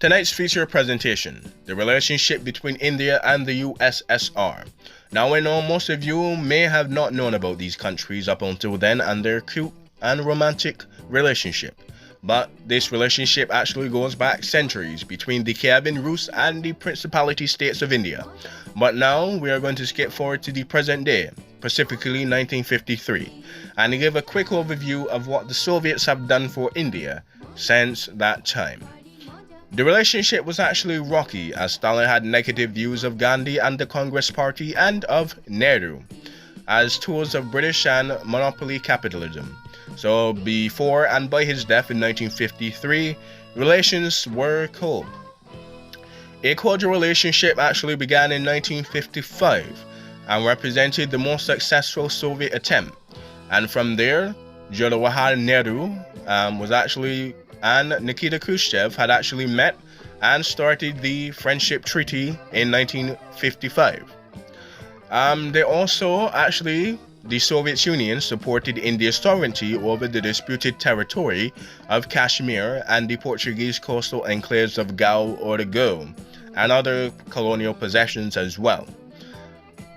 Tonight's feature presentation, the relationship between India and the USSR. Now I know most of you may have not known about these countries up until then and their cute and romantic relationship. But this relationship actually goes back centuries between the Kievan Rus and the Principality States of India. But now we are going to skip forward to the present day, specifically 1953, and give a quick overview of what the Soviets have done for India since that time. The relationship was actually rocky as Stalin had negative views of Gandhi and the Congress Party and of Nehru as tools of British and monopoly capitalism. So before and by his death in 1953, relations were cold. A cordial relationship actually began in 1955 and represented the most successful Soviet attempt. And from there, Jawaharlal Nehru and Nikita Khrushchev had actually met and started the Friendship Treaty in 1955. The Soviet Union supported India's sovereignty over the disputed territory of Kashmir and the Portuguese coastal enclaves of Goa or the Goa, and other colonial possessions as well.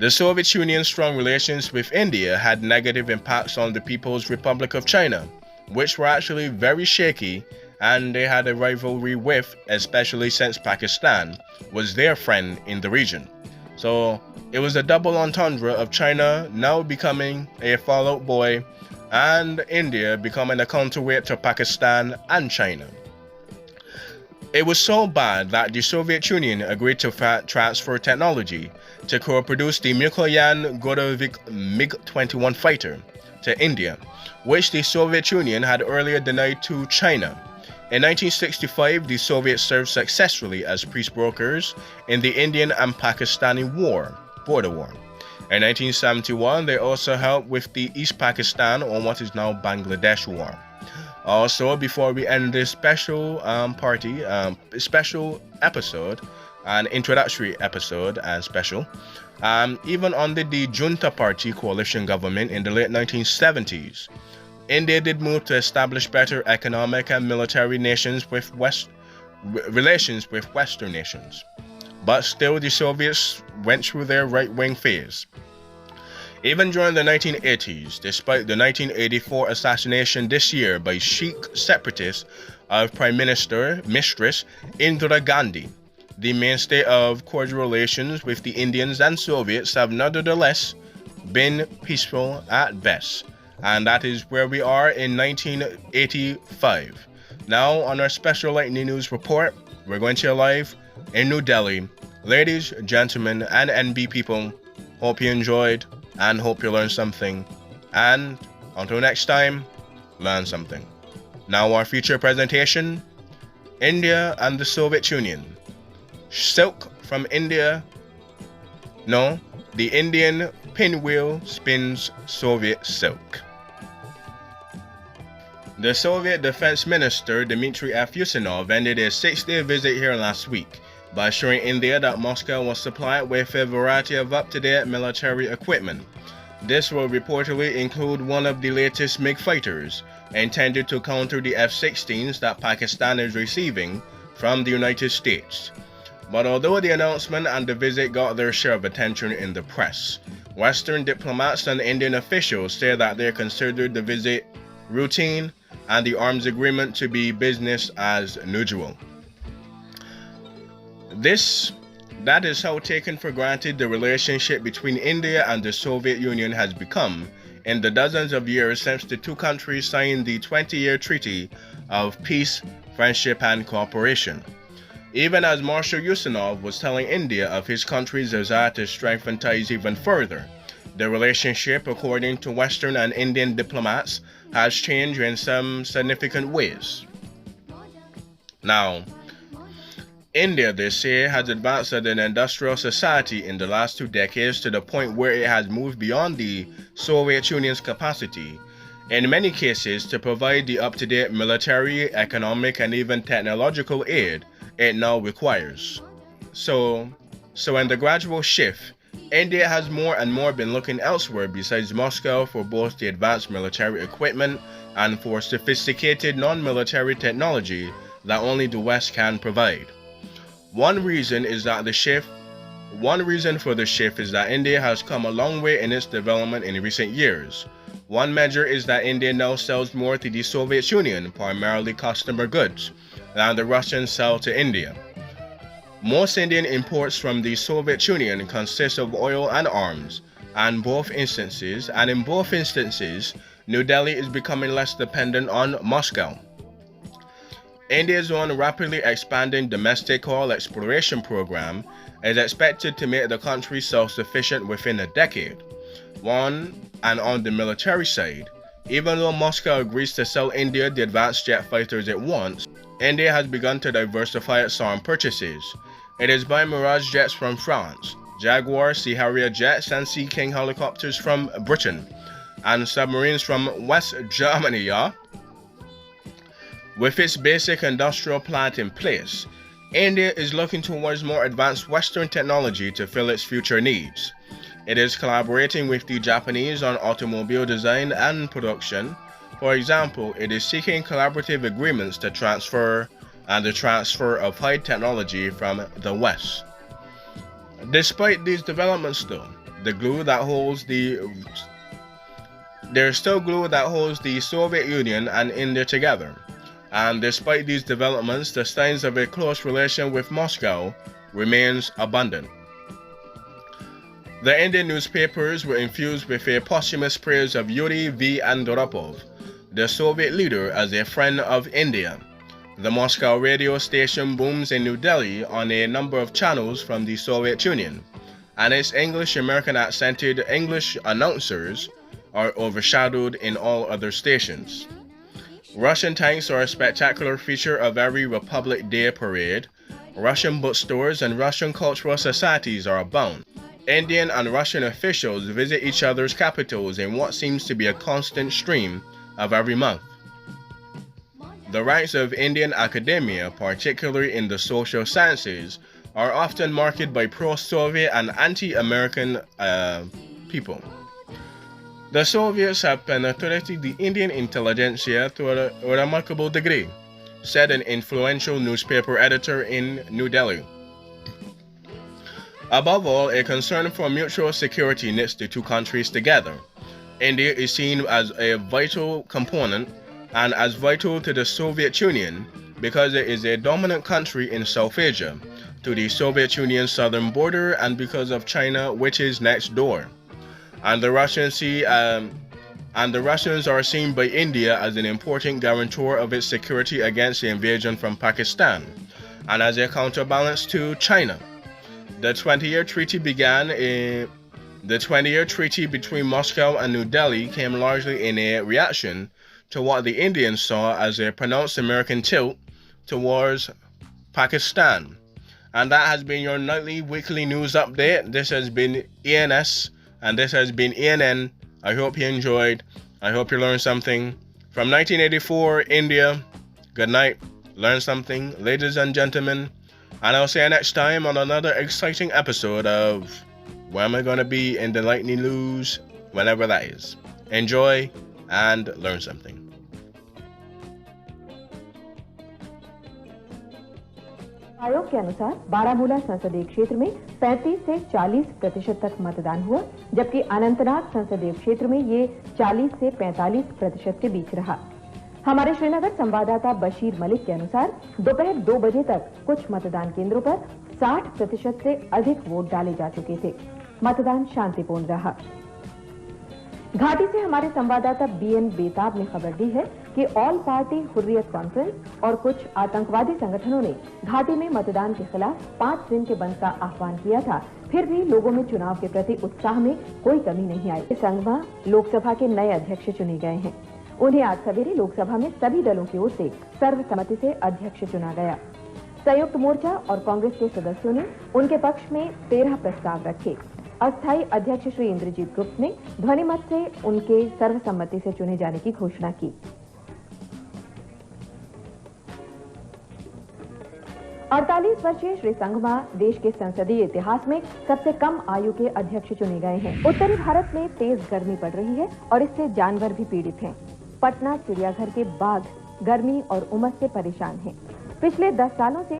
The Soviet Union's strong relations with India had negative impacts on the People's Republic of China, which were actually very shaky, and they had a rivalry with, especially since Pakistan was their friend in the region. So it was a double entendre of China now becoming a fallout boy and India becoming a counterweight to Pakistan and China. It was so bad that the Soviet Union agreed to transfer technology to co-produce the Mikoyan Gorovik MiG-21 fighter to India, which the Soviet Union had earlier denied to China. In 1965, the Soviets served successfully as peace brokers in the Indian and Pakistani border war. In 1971, they also helped with the East Pakistan, or what is now Bangladesh war. Also, before we end this special episode, an introductory episode and special, even under the Junta Party coalition government in the late 1970s, India did move to establish better economic and military relations with Western nations. But still, the Soviets went through their right-wing phase. Even during the 1980s, despite the 1984 assassination this year by Sikh separatists of Prime Minister Mistress Indira Gandhi, the mainstay of cordial relations with the Indians and Soviets have nonetheless been peaceful at best. And that is where we are in 1985. Now, on our special lightning news report, we're going to live in New Delhi. Ladies, gentlemen, and NB people, hope you enjoyed and hope you learned something. And until next time, learn something. Now, our feature presentation, India and the Soviet Union. Silk from India. No, the Indian pinwheel spins Soviet silk. The Soviet Defense Minister Dmitry F. Ustinov ended his 6-day visit here last week by assuring India that Moscow will supply it with a variety of up-to-date military equipment. This will reportedly include one of the latest MiG fighters, intended to counter the F-16s that Pakistan is receiving from the United States. But although the announcement and the visit got their share of attention in the press, Western diplomats and Indian officials say that they considered the visit routine and the arms agreement to be business as usual. That is how taken for granted the relationship between India and the Soviet Union has become in the dozens of years since the two countries signed the 20-year Treaty of Peace, Friendship and Cooperation. Even as Marshal Ustinov was telling India of his country's desire to strengthen ties even further, the relationship, according to Western and Indian diplomats, has changed in some significant ways. Now, India, they say, has advanced as an industrial society in the last 2 decades to the point where it has moved beyond the Soviet Union's capacity, in many cases, to provide the up-to-date military, economic, and even technological aid it now requires. So in the gradual shift, India has more and more been looking elsewhere besides Moscow for both the advanced military equipment and for sophisticated non-military technology that only the West can provide. One reason for the shift is that India has come a long way in its development in recent years. One measure is that India now sells more to the Soviet Union, primarily customer goods, than the Russians sell to India. Most Indian imports from the Soviet Union consist of oil and arms, and in both instances, New Delhi is becoming less dependent on Moscow. India's own rapidly expanding domestic oil exploration program is expected to make the country self-sufficient within a decade. And on the military side, even though Moscow agrees to sell India the advanced jet fighters it wants, India has begun to diversify its arms purchases. It is buying Mirage jets from France, Jaguar, Sea Harrier jets, and Sea King helicopters from Britain, and submarines from West Germany, With its basic industrial plant in place, India is looking towards more advanced Western technology to fill its future needs. It is collaborating with the Japanese on automobile design and production. For example, it is seeking collaborative agreements to transfer of high technology from the West. Despite these developments though, there's still glue that holds the Soviet Union and India together. And despite these developments, the signs of a close relation with Moscow remains abundant. The Indian newspapers were infused with a posthumous praise of Yuri V. Andropov, the Soviet leader, as a friend of India. The Moscow radio station booms in New Delhi on a number of channels from the Soviet Union, and its English-American accented English announcers are overshadowed in all other stations. Russian tanks are a spectacular feature of every Republic Day parade. Russian bookstores and Russian cultural societies are abound. Indian and Russian officials visit each other's capitals in what seems to be a constant stream of every month. The ranks of Indian academia, particularly in the social sciences, are often marked by pro-Soviet and anti-American people. The Soviets have penetrated the Indian intelligentsia to a remarkable degree, said an influential newspaper editor in New Delhi. Above all, a concern for mutual security knits the two countries together. India is seen as a vital component and as vital to the Soviet Union because it is a dominant country in South Asia, to the Soviet Union's southern border, and because of China, which is next door. And the Russians are seen by India as an important guarantor of its security against the invasion from Pakistan, and as a counterbalance to China. The 20-year treaty between Moscow and New Delhi came largely in a reaction to what the Indians saw as a pronounced American tilt towards Pakistan. And that has been your nightly weekly news update. This has been ENS, and this has been ENN. I hope you enjoyed. I hope you learned something. From 1984, India. Good night. Learn something, ladies and gentlemen. And I'll see you next time on another exciting episode of Where Am I Gonna Be in the Lightning News, whenever that is. Enjoy and learn something. आयोग के अनुसार बारामूला संसदीय क्षेत्र में 35 से 40% तक मतदान हुआ, जबकि अनंतनाग संसदीय क्षेत्र में ये 40 से 45% के बीच रहा। हमारे श्रीनगर संवाददाता बशीर मलिक के अनुसार दोपहर 2 बजे तक कुछ मतदान केंद्रों पर 60% से अधिक वोट डाले जा चुके थे। मतदान शांतिपूर्ण रहा। घाटी से हमारे संवाददाता बीएन बेताब ने खबर दी है कि ऑल पार्टी हुर्रियत कॉन्फ्रेंस और कुछ आतंकवादी संगठनों ने घाटी में मतदान के खिलाफ 5 दिन के बंद का आह्वान किया था। फिर भी लोगों में चुनाव के प्रति उत्साह में कोई कमी नहीं आई। संगमा लोकसभा के नए अध्यक्ष चुने गए हैं। उन्हें आज सवेरे लोकसभा में सभी दलों की ओर से सर्वसम्मति से अध्यक्ष चुना गया। संयुक्त मोर्चा और कांग्रेस के सदस्यों ने उनके पक्ष में 13 प्रस्ताव रखे। अस्थायी अध्यक्ष श्री इंद्रजीत गुप्त ने ध्वनिमत से उनके सर्वसम्मति से चुने जाने की घोषणा की। 48 वर्षीय श्री संगमा देश के संसदीय इतिहास में सबसे कम आयु के अध्यक्ष चुने गए हैं। उत्तरी भारत में तेज गर्मी पड़ रही है और इससे जानवर भी पीड़ित हैं। पटना चिड़ियाघर के बाघ गर्मी और उमस से परेशान हैं। पिछले 10 सालों से